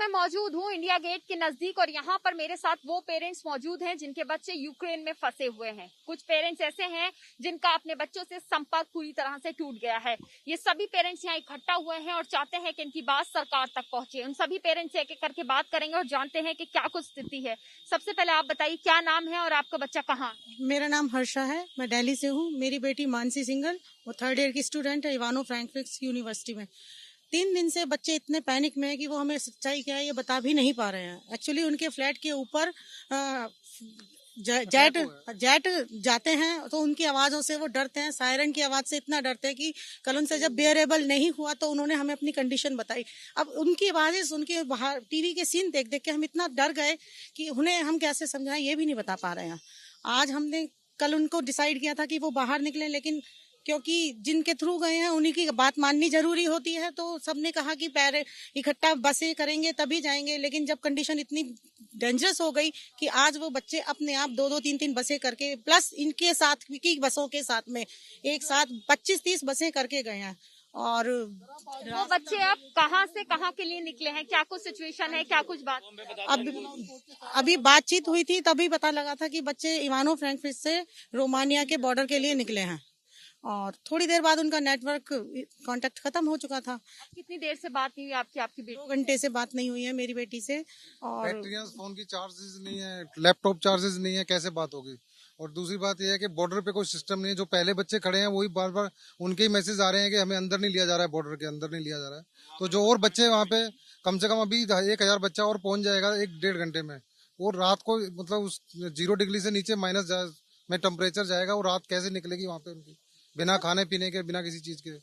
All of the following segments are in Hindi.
मैं मौजूद हूँ इंडिया गेट के नजदीक और यहाँ पर मेरे साथ वो पेरेंट्स मौजूद हैं जिनके बच्चे यूक्रेन में फंसे हुए हैं। कुछ पेरेंट्स ऐसे हैं जिनका अपने बच्चों से संपर्क पूरी तरह से टूट गया है। ये सभी पेरेंट्स यहाँ इकट्ठा हुए हैं और चाहते हैं कि इनकी बात सरकार तक पहुंचे। उन सभी पेरेंट्स से एक एक करके बात करेंगे और जानते हैं कि क्या कुछ स्थिति है। सबसे पहले आप बताइए क्या नाम है और आपका बच्चा कहाँ? मेरा नाम हर्षा है, मैं दिल्ली से हूँ। मेरी बेटी मानसी सिंगल, वो 3rd ईयर की स्टूडेंट है इवानो फ्रैंकफर्ट यूनिवर्सिटी में। 3 दिन से बच्चे इतने पैनिक में है कि वो हमें सच्चाई क्या है ये बता भी नहीं पा रहे हैं। एक्चुअली उनके फ्लैट के ऊपर जेट जाते हैं तो उनकी आवाज़ों से वो डरते हैं, सायरन की आवाज़ से इतना डरते हैं कि कल उनसे जब बेयरेबल नहीं हुआ तो उन्होंने हमें अपनी कंडीशन बताई। अब उनकी आवाज़ें सुन के, बाहर टीवी के सीन देख देख के हम इतना डर गए कि उन्हें हम कैसे समझाएं ये भी नहीं बता पा रहे हैं। आज हमने कल उनको डिसाइड किया था कि वो बाहर निकलें, लेकिन क्योंकि जिनके थ्रू गए हैं उन्हीं की बात माननी जरूरी होती है, तो सबने कहा कि पैर इकट्ठा बसें करेंगे तभी जाएंगे। लेकिन जब कंडीशन इतनी डेंजरस हो गई कि आज वो बच्चे अपने आप 2-2, 3-3 बसें करके, प्लस इनके साथ की बसों के साथ में एक साथ 25-30 बसें करके गए हैं। और वो बच्चे अब कहाँ से कहाँ के लिए निकले हैं? क्या कुछ सिचुएशन है, क्या कुछ बात? अभी बातचीत हुई थी तभी पता लगा था कि बच्चे इवानो फ्रैंकफर्ट से रोमानिया के बॉर्डर के लिए निकले हैं और थोड़ी देर बाद उनका नेटवर्क कांटेक्ट खत्म हो चुका था। कितनी देर से बात नहीं हुई आपकी बेटी? 2 घंटे से बात नहीं हुई है मेरी बेटी से। और फोन की चार्जेस नहीं है, लैपटॉप चार्जेस नहीं है, कैसे बात होगी? और दूसरी बात यह है कि बॉर्डर पे कोई सिस्टम नहीं है। जो पहले बच्चे खड़े हैं वही बार बार उनके ही मैसेज आ रहे हैं कि हमें अंदर नहीं लिया जा रहा है, बॉर्डर के अंदर नहीं लिया जा रहा है। तो जो और बच्चे वहाँ पे कम से कम अभी 1000 बच्चा और पहुंच जाएगा 1-1.5 घंटे में। और रात को मतलब उस 0 डिग्री से नीचे माइनस में टेम्परेचर जाएगा और रात कैसे निकलेगी वहाँ पे उनकी, बिना खाने पीने के, बिना किसी चीज के।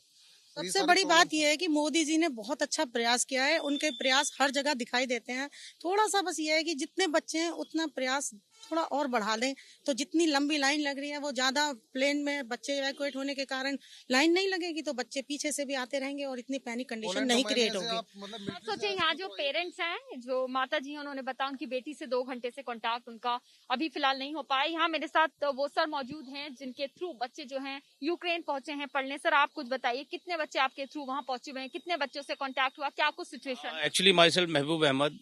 सबसे बड़ी बात यह है कि मोदी जी ने बहुत अच्छा प्रयास किया है। उनके प्रयास हर जगह दिखाई देते हैं। थोड़ा सा बस ये है कि जितने बच्चे हैं उतना प्रयास थोड़ा और बढ़ा लें तो जितनी लंबी लाइन लग रही है वो ज्यादा प्लेन में बच्चे इवैक्यूएट होने के कारण लाइन नहीं लगेगी, तो बच्चे पीछे से भी आते रहेंगे और इतनी पैनिक कंडीशन नहीं क्रिएट होगी। आप सोचिए यहाँ जो पेरेंट्स हैं, जो माता जी हैं, उन्होंने बताया उनकी बेटी से 2 घंटे से कांटेक्ट उनका अभी फिलहाल नहीं हो पाया। यहाँ मेरे साथ वो सर मौजूद हैं जिनके थ्रू बच्चे जो हैं यूक्रेन पहुंचे हैं पढ़ने। सर आप कुछ बताइए, कितने बच्चे आपके थ्रू वहाँ पहुंचे हुए हैं, कितने बच्चों से कांटेक्ट हुआ, क्या कुछ situation? Actually, myself Mehboob Ahmed.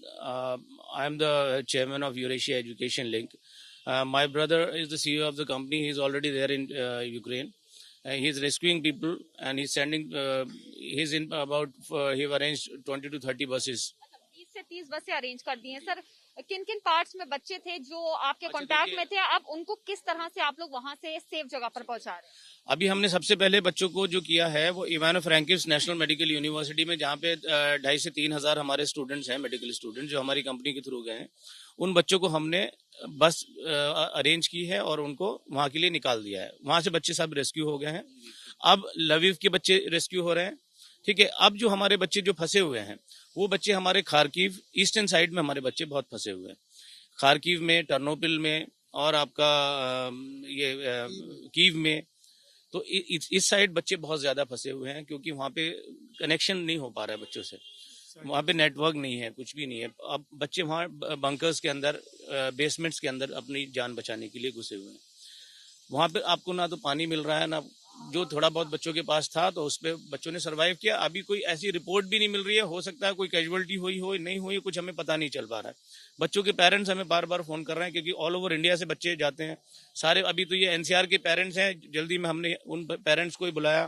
I am the chairman of Eurasia Education Link. My brother is the CEO of the company. He's already there in Ukraine. He's rescuing people and he's sending. He's in about. He've arranged 20 to 30 buses. 20 से 30 बसें अरेंज कर दी हैं। सर किन किन पार्ट्स में बच्चे थे जो आपके कांटेक्ट में थे? अब उनको किस तरह से आप लोग वहां से सेफ जगह पर पहुंचा रहे हैं? अभी हमने सबसे पहले बच्चों को जो किया है वो इवानो फ्रैंकफर्ट नेशनल मेडिकल यूनिवर्सिटी में, जहाँ पे 2,500 से 3,000 हमारे स्टूडेंट्स हैं, मेडिकल स्टूडेंट्स जो हमारी कंपनी के थ्रू गए हैं। उन बच्चों को हमने बस अरेंज की है और उनको वहाँ के लिए निकाल दिया है। वहाँ से बच्चे सब रेस्क्यू हो गए हैं। अब लवीव के बच्चे रेस्क्यू हो रहे हैं। ठीक है, अब जो हमारे बच्चे जो फंसे हुए हैं वो बच्चे हमारे खार्किव ईस्टर्न साइड में हमारे बच्चे बहुत फंसे हुए हैं। खार्किव में, टर्नोपिल में और आपका ये कीव में, तो इस साइड बच्चे बहुत ज्यादा फंसे हुए हैं क्योंकि वहाँ पे कनेक्शन नहीं हो पा रहा है बच्चों से। वहाँ पे नेटवर्क नहीं है, कुछ भी नहीं है। अब बच्चे वहाँ बंकर्स के अंदर, बेसमेंट्स के अंदर अपनी जान बचाने के लिए घुसे हुए हैं। वहाँ पे आपको ना तो पानी मिल रहा है, ना जो थोड़ा बहुत बच्चों के पास था तो उस पर बच्चों ने सरवाइव किया। अभी कोई ऐसी रिपोर्ट भी नहीं मिल रही है। हो सकता है कोई कैजुअलिटी हुई हो, नहीं हुई, कुछ हमें पता नहीं चल पा रहा है। बच्चों के पेरेंट्स हमें बार बार फोन कर रहे हैं क्योंकि ऑल ओवर इंडिया से बच्चे जाते हैं सारे। अभी तो ये एनसीआर के पेरेंट्स हैं, जल्दी में हमने उन पेरेंट्स को ही बुलाया।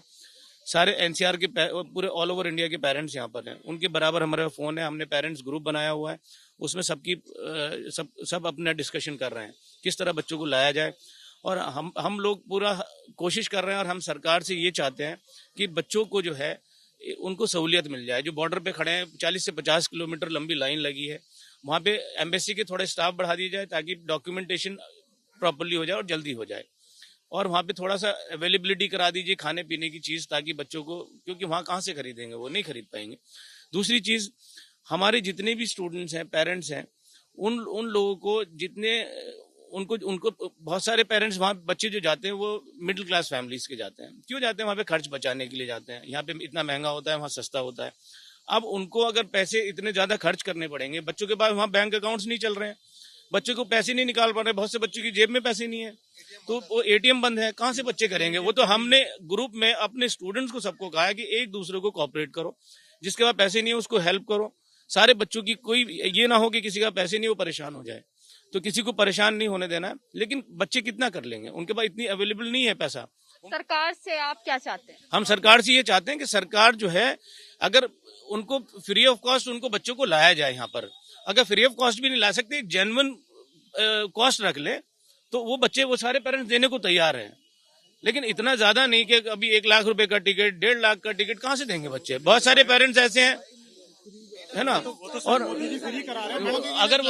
सारे एनसीआर के पूरे ऑल ओवर इंडिया के पेरेंट्स यहाँ पर हैं, उनके बराबर हमारा फोन है। हमने पेरेंट्स ग्रुप बनाया हुआ है, उसमें सब अपना डिस्कशन कर रहे हैं किस तरह बच्चों को लाया जाए। और हम लोग पूरा कोशिश कर रहे हैं और हम सरकार से ये चाहते हैं कि बच्चों को जो है उनको सहूलियत मिल जाए। जो बॉर्डर पे खड़े हैं, 40 से 50 किलोमीटर लंबी लाइन लगी है, वहाँ पे एम्बेसी के थोड़े स्टाफ बढ़ा दिए जाए ताकि डॉक्यूमेंटेशन प्रॉपर्ली हो जाए और जल्दी हो जाए। और वहाँ पे थोड़ा सा अवेलेबिलिटी करा दीजिए खाने पीने की चीज़, ताकि बच्चों को, क्योंकि वहाँ कहाँ से खरीदेंगे, वो नहीं खरीद पाएंगे। दूसरी चीज़, हमारे जितने भी स्टूडेंट्स हैं, पेरेंट्स हैं, उन लोगों को जितने उनको बहुत सारे पेरेंट्स, वहाँ बच्चे जो जाते हैं वो मिडिल क्लास फैमिलीज के जाते हैं। क्यों जाते हैं? वहाँ पे खर्च बचाने के लिए जाते हैं। यहाँ पे इतना महंगा होता है, वहाँ सस्ता होता है। अब उनको अगर पैसे इतने ज्यादा खर्च करने पड़ेंगे, बच्चों के पास वहाँ बैंक अकाउंट्स नहीं चल रहे हैं, बच्चों को पैसे नहीं निकाल पा रहे, बहुत से बच्चों की जेब में पैसे नहीं है, तो वो एटीएम बंद है, कहाँ से बच्चे करेंगे? वो तो हमने ग्रुप में अपने स्टूडेंट्स को सबको कहा है कि एक दूसरे को कोऑपरेट करो, जिसके पास पैसे नहीं है उसको हेल्प करो, सारे बच्चों की, कोई ये ना हो कि किसी का पैसे नहीं, वो परेशान हो जाए। तो किसी को परेशान नहीं होने देना है, लेकिन बच्चे कितना कर लेंगे, उनके पास इतनी अवेलेबल नहीं है पैसा। सरकार से आप क्या चाहते हैं? हम सरकार से ये चाहते हैं कि सरकार जो है, अगर उनको फ्री ऑफ कॉस्ट उनको बच्चों को लाया जाए यहाँ पर। अगर फ्री ऑफ कॉस्ट भी नहीं ला सकते, जेन्युइन कॉस्ट रख ले, तो वो बच्चे, वो सारे पेरेंट्स देने को तैयार हैं। लेकिन इतना ज्यादा नहीं कि अभी 1 लाख रुपए का टिकट, 1.5 लाख का टिकट कहाँ से देंगे बच्चे। बहुत सारे पेरेंट्स ऐसे हैं, है ना। और अगर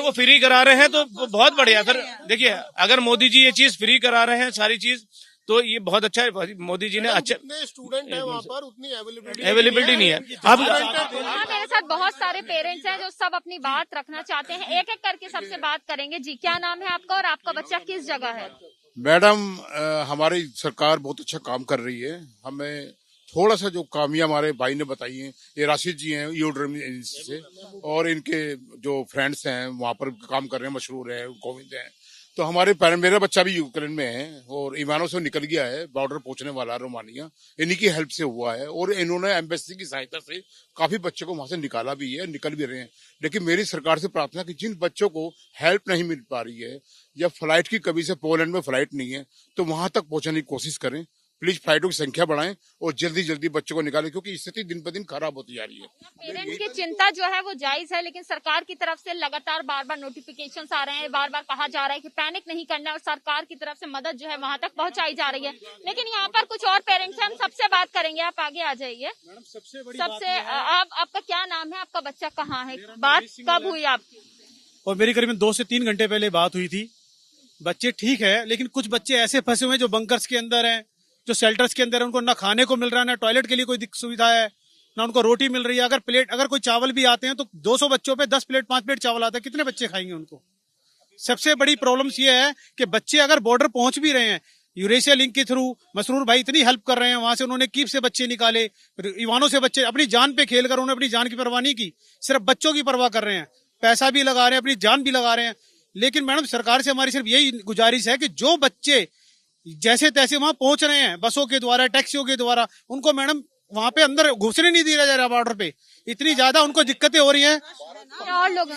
वो फ्री करा रहे हैं तो वो बहुत बढ़िया। फिर देखिए, अगर मोदी जी ये चीज फ्री करा रहे हैं सारी चीज, तो ये बहुत अच्छा है। मोदी जी ने अच्छा, स्टूडेंट है वहाँ पर, उतनी अवेलेबिलिटी नहीं है। अब मेरे साथ बहुत सारे पेरेंट्स हैं जो सब अपनी बात रखना चाहते हैं। एक एक करके सबसे बात करेंगे। जी, क्या नाम है आपका और आपका बच्चा किस जगह है? मैडम, हमारी सरकार बहुत अच्छा काम कर रही है। हमें थोड़ा सा जो कामियां हमारे भाई ने बताई हैं, ये राशिद जी हैं यूड्रम एजेंसी से, और इनके जो फ्रेंड्स हैं वहाँ पर काम कर रहे हैं, मशहूर है, गोविंद हैं। तो हमारे पेरेंट, मेरा बच्चा भी यूक्रेन में है और ईवानो से निकल गया है, बॉर्डर पहुंचने वाला है रोमानिया। इन्हीं की हेल्प से हुआ है और इन्होंने एम्बेसी की सहायता से काफी बच्चों को वहां से निकाला भी है, निकल भी रहे हैं। लेकिन मेरी सरकार से प्रार्थना कि जिन बच्चों को हेल्प नहीं मिल पा रही है या फ्लाइट की कमी से, पोलैंड में फ्लाइट नहीं है, तो वहां तक पहुंचने की कोशिश करें। प्लीज फ्लाइटों की संख्या बढ़ाएं और जल्दी जल्दी बच्चों को निकालें, क्योंकि स्थिति दिन ब दिन खराब होती जा रही है। पेरेंट्स की चिंता जो है वो जायज है, लेकिन सरकार की तरफ से लगातार बार बार नोटिफिकेशंस आ रहे हैं, बार बार कहा जा रहा है कि पैनिक नहीं करना है और सरकार की तरफ से मदद जो है वहां तक पहुंचाई जा रही है। लेकिन यहाँ पर कुछ और पेरेंट्स हैं, हम सबसे बात करेंगे। आप आगे आ जाइए। सबसे आपका क्या नाम है, आपका बच्चा कहाँ है, बात कब हुई आपकी? और मेरी करीबन 2 से 3 घंटे पहले बात हुई थी। बच्चे ठीक है, लेकिन कुछ बच्चे ऐसे फंसे हुए हैं जो बंकर्स के अंदर हैं, जो शेल्टर्स के अंदर है। उनको ना खाने को मिल रहा है, ना टॉयलेट के लिए कोई सुविधा है, ना उनको रोटी मिल रही है। अगर कोई चावल भी आते हैं तो 200 बच्चों पे 10 प्लेट 5 प्लेट चावल आता है, कितने बच्चे खाएंगे उनको। सबसे बड़ी प्रॉब्लम्स ये है कि बच्चे अगर बॉर्डर पहुंच भी रहे हैं, यूरेशिया लिंक के थ्रू मसरूर भाई इतनी हेल्प कर रहे हैं, वहां से उन्होंने कीप से बच्चे निकाले, ईवानों से बच्चे, अपनी जान पे खेल कर उन्होंने अपनी जान की परवाह नहीं की, सिर्फ बच्चों की परवाह कर रहे हैं, पैसा भी लगा रहे हैं, अपनी जान भी लगा रहे हैं। लेकिन मैडम, सरकार से हमारी सिर्फ यही गुजारिश है कि जो बच्चे जैसे तैसे वहां पहुंच रहे हैं बसों के द्वारा, टैक्सियों के द्वारा, उनको मैडम वहां पे अंदर घुसने नहीं दिया जा रहा बॉर्डर पे। इतनी ज्यादा उनको दिक्कतें हो रही हैं। और लोग,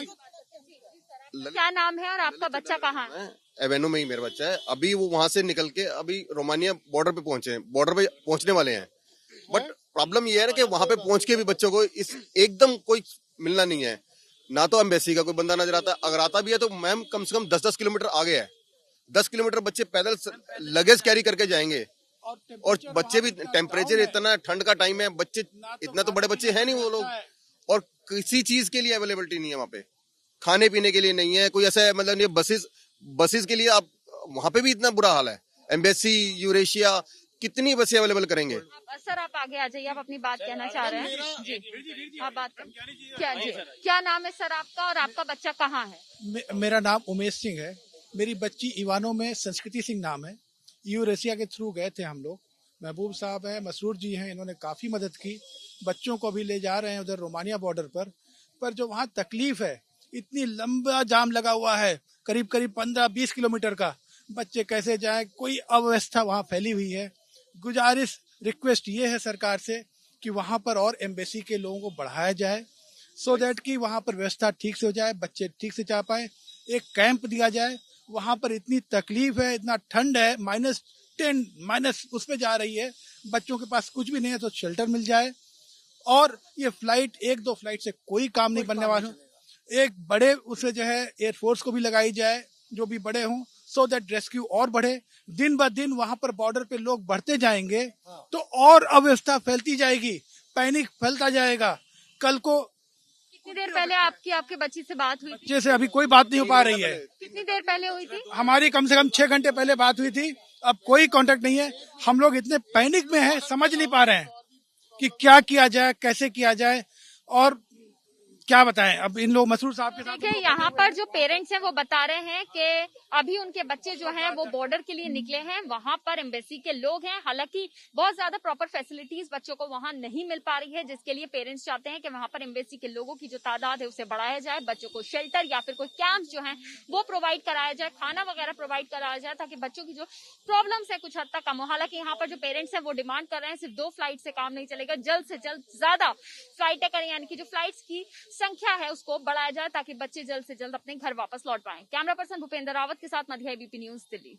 क्या नाम है और आपका बच्चा कहाँ है? एवेनो में ही मेरा बच्चा है। अभी वो वहां से निकल के अभी रोमानिया बॉर्डर पे पहुंचे हैं, बॉर्डर पे पहुंचने वाले हैं। बट प्रॉब्लम ये है ना कि वहां पे पहुंच के भी बच्चों को इस एकदम कोई मिलना नहीं है, ना तो एम्बेसी का कोई बंदा नजर आता। अगर आता भी है तो मैम कम से कम 10-10 किलोमीटर आगे है। 10 किलोमीटर बच्चे पैदल लगेज कैरी करके जाएंगे, और बच्चे भी, टेम्परेचर इतना, ठंड का टाइम है, बच्चे इतना तो बड़े बच्चे हैं नहीं वो लोग, और किसी चीज के लिए अवेलेबिलिटी नहीं है वहाँ पे, खाने पीने के लिए नहीं है कोई ऐसा, मतलब ये बसेस के लिए आप वहाँ पे भी इतना बुरा हाल है। एम्बेसी, यूरेशिया, कितनी बसें अवेलेबल करेंगे। सर, आप आगे आ जाइए, आप अपनी बात कहना चाह रहे हैं। जी, आप बात करें। क्या नाम है सर आपका और आपका बच्चा कहाँ है? मेरा नाम उमेश सिंह है। मेरी बच्ची ईवानो में संस्कृति सिंह नाम है। यूरेशिया के थ्रू गए थे हम लोग। महबूब साहब हैं, मसरूर जी हैं, इन्होंने काफ़ी मदद की। बच्चों को भी ले जा रहे हैं उधर रोमानिया बॉर्डर पर जो वहाँ तकलीफ है, इतनी लंबा जाम लगा हुआ है, करीब 15-20 किलोमीटर का। बच्चे कैसे जाएं, कोई अव्यवस्था वहाँ फैली हुई है। गुजारिश, रिक्वेस्ट ये है सरकार से कि वहाँ पर और एम्बेसी के लोगों को बढ़ाया जाए, सो दैट कि वहाँ पर व्यवस्था ठीक से हो जाए, बच्चे ठीक से जा पाए। एक कैंप दिया जाए। वहाँ पर इतनी तकलीफ है, इतना ठंड है, -10 उस पे जा रही है, बच्चों के पास कुछ भी नहीं है, तो शेल्टर मिल जाए। और ये फ्लाइट, 1-2 फ्लाइट से कोई काम नहीं बनने वाला। एक बड़े उसे जो है एयरफोर्स को भी लगाई जाए, जो भी बड़े हों, सो दैट रेस्क्यू और बढ़े। दिन ब दिन वहां पर बॉर्डर पे लोग बढ़ते जाएंगे तो और अव्यवस्था फैलती जाएगी, पैनिक फैलता जाएगा। कल को कितनी देर पहले आपके बच्ची से बात हुई थी? जैसे अभी कोई बात नहीं हो पा रही है। कितनी देर पहले हुई थी? हमारी कम से कम 6 घंटे पहले बात हुई थी। अब कोई कांटेक्ट नहीं है। हम लोग इतने पैनिक में हैं, समझ नहीं पा रहे हैं कि क्या किया जाए, कैसे किया जाए और क्या बताएं। अब इन लोग मसरूर साहब के साथ, देखिए, यहाँ पर जो पेरेंट्स हैं वो बता रहे हैं कि अभी उनके बच्चे जो हैं वो बॉर्डर के लिए निकले हैं। वहाँ पर एम्बेसी के लोग हैं, हालांकि बहुत ज्यादा प्रॉपर फैसिलिटीज बच्चों को वहाँ नहीं मिल पा रही है, जिसके लिए पेरेंट्स चाहते हैं कि वहाँ पर एम्बेसी के लोगों की जो तादाद है उसे बढ़ाया जाए, बच्चों को शेल्टर या फिर कोई कैंप जो है वो प्रोवाइड कराया जाए, खाना वगैरह प्रोवाइड कराया जाए, ताकि बच्चों की जो प्रॉब्लम्स है कुछ हद तक कम हो। हालांकि यहाँ पर जो पेरेंट्स हैं वो डिमांड कर रहे हैं सिर्फ 2 फ्लाइट से काम नहीं चलेगा, जल्द से जल्द ज्यादा फ्लाइटें करें, यानी कि जो फ्लाइट्स की संख्या है उसको बढ़ाया जाए ताकि बच्चे जल्द से जल्द अपने घर वापस लौट पाएं। कैमरा पर्सन भूपेंद्र रावत के साथ मध्य एबीपी न्यूज दिल्ली।